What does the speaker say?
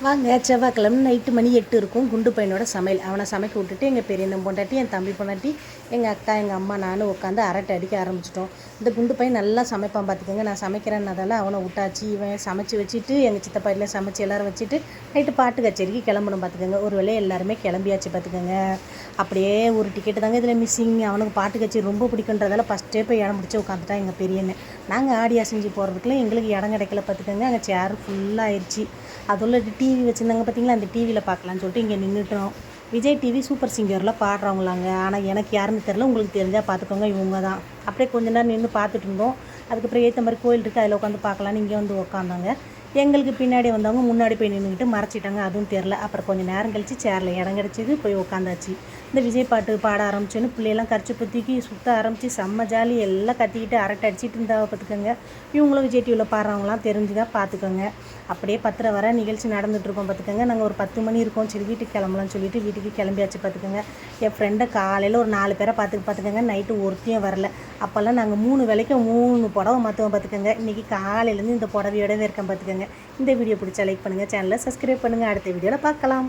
வாங்க செவ்வாய்க்கிழமை நைட்டு மணி 8 இருக்கும். குண்டு பையனோட சமையல். அவனை சமைக்க விட்டுட்டு எங்கள் பெரியண்ணன் பொண்டாட்டி, என் தம்பி பொண்டாட்டி, எங்கள் அக்கா, எங்கள் அம்மா, நானும் உட்காந்து அரட்டை அடிக்க ஆரம்பிச்சிட்டோம். இந்த குண்டு பையன் நல்லா சமைப்பான் பார்த்துக்கோங்க. நான் சமைக்கிறேன்னதால அவனை விட்டாச்சு. இவன் சமைச்சு வச்சுட்டு எங்கள் சித்தப்பா வீட்டில் சமைச்சு எல்லோரும் வச்சுட்டு நைட்டு பாட்டு கச்சேரிக்கு கிளம்பணும் பார்த்துக்கோங்க. ஒரு வேளையை எல்லாருமே கிளம்பியாச்சு பார்த்துக்கோங்க. அப்படியே ஒரு டிக்கெட்டு தாங்க இதில் மிஸ்ஸிங். அவனுக்கு பாட்டு கச்சேரி ரொம்ப பிடிக்குன்றதால ஃபஸ்ட்டே போய் இடம் பிடிச்சி உட்காந்துட்டான் எங்கள் பெரியண்ணன். நாங்கள் ஆடி அசைஞ்சு போகிறதுக்குள்ள எங்களுக்கு இடம் கிடைக்கல பார்த்துக்கோங்க. அங்கே சேர் ஃபுல்லாக ஆயிடுச்சு. அதுள்ள டிவி வச்சுருந்தாங்க பார்த்தீங்களா, அந்த டிவியில் பார்க்கலான்னு சொல்லிட்டு இங்கே நின்றுட்டோம். விஜய் டிவி சூப்பர் சிங்கரில் பாடுறவங்களாங்க. ஆனால் எனக்கு யாருன்னு தெரில, உங்களுக்கு தெரிஞ்சால் பார்த்துக்கோங்க, இவங்க தான். அப்படியே கொஞ்ச நேரம் நின்று பார்த்துட்டு இருந்தோம். அதுக்கப்புறம் ஏற்ற மாதிரி கோயில் இருக்குது, அதில் உட்காந்து பார்க்கலான்னு இங்கே வந்து உட்காந்தாங்க. எங்களுக்கு பின்னாடி வந்தவங்க முன்னாடி போய் நின்றுக்கிட்டு மறைச்சிட்டாங்க, அதுவும் தெரில. அப்புறம் கொஞ்சம் நேரம் கழித்து சேரில் இடம் கிடச்சிது, போய் உட்காந்தாச்சு. இந்த விஜய் பாட்டு பாட ஆரம்பிச்சோன்னு பிள்ளையெல்லாம் கரிச்சு தூக்கி சுற்ற ஆரம்பித்து செம்ம ஜாலி. எல்லாம் கத்திக்கிட்டு அரட்டை அடிச்சிட்டு இருந்தா பார்த்துக்கோங்க. இவங்களும் விஜய் டிவியில் பாடுறவங்களாம் தெரிஞ்சுதான் பார்த்துக்கோங்க. அப்படியே 10:30 வர நிகழ்ச்சி நடந்துகிட்ருக்கோம் பார்த்துக்கோங்க. நாங்கள் ஒரு 10 மணி இருக்கோம், சரி வீட்டுக்கு கிளம்பலாம்னு சொல்லிட்டு வீட்டுக்கு கிளம்பியாச்சு பார்த்துக்கோங்க. என் ஃப்ரெண்டை காலையில் ஒரு 4 பேரை பார்த்துக்கோங்க. நைட்டு ஒருத்தையும் வரல. அப்போல்லாம் நாங்கள் 3 வேளைக்கு 3 புடவை மாற்றுவோம் பார்த்துக்கோங்க. இன்றைக்கி காலையிலேருந்து இந்த புடவையோடவே இருக்கேன் பார்த்துக்கோங்க. இந்த வீடியோ பிடிச்சா லைக் பண்ணுங்கள், சேனலை சப்ஸ்கிரைப் பண்ணுங்கள். அடுத்த வீடியோவில் பார்க்கலாம்.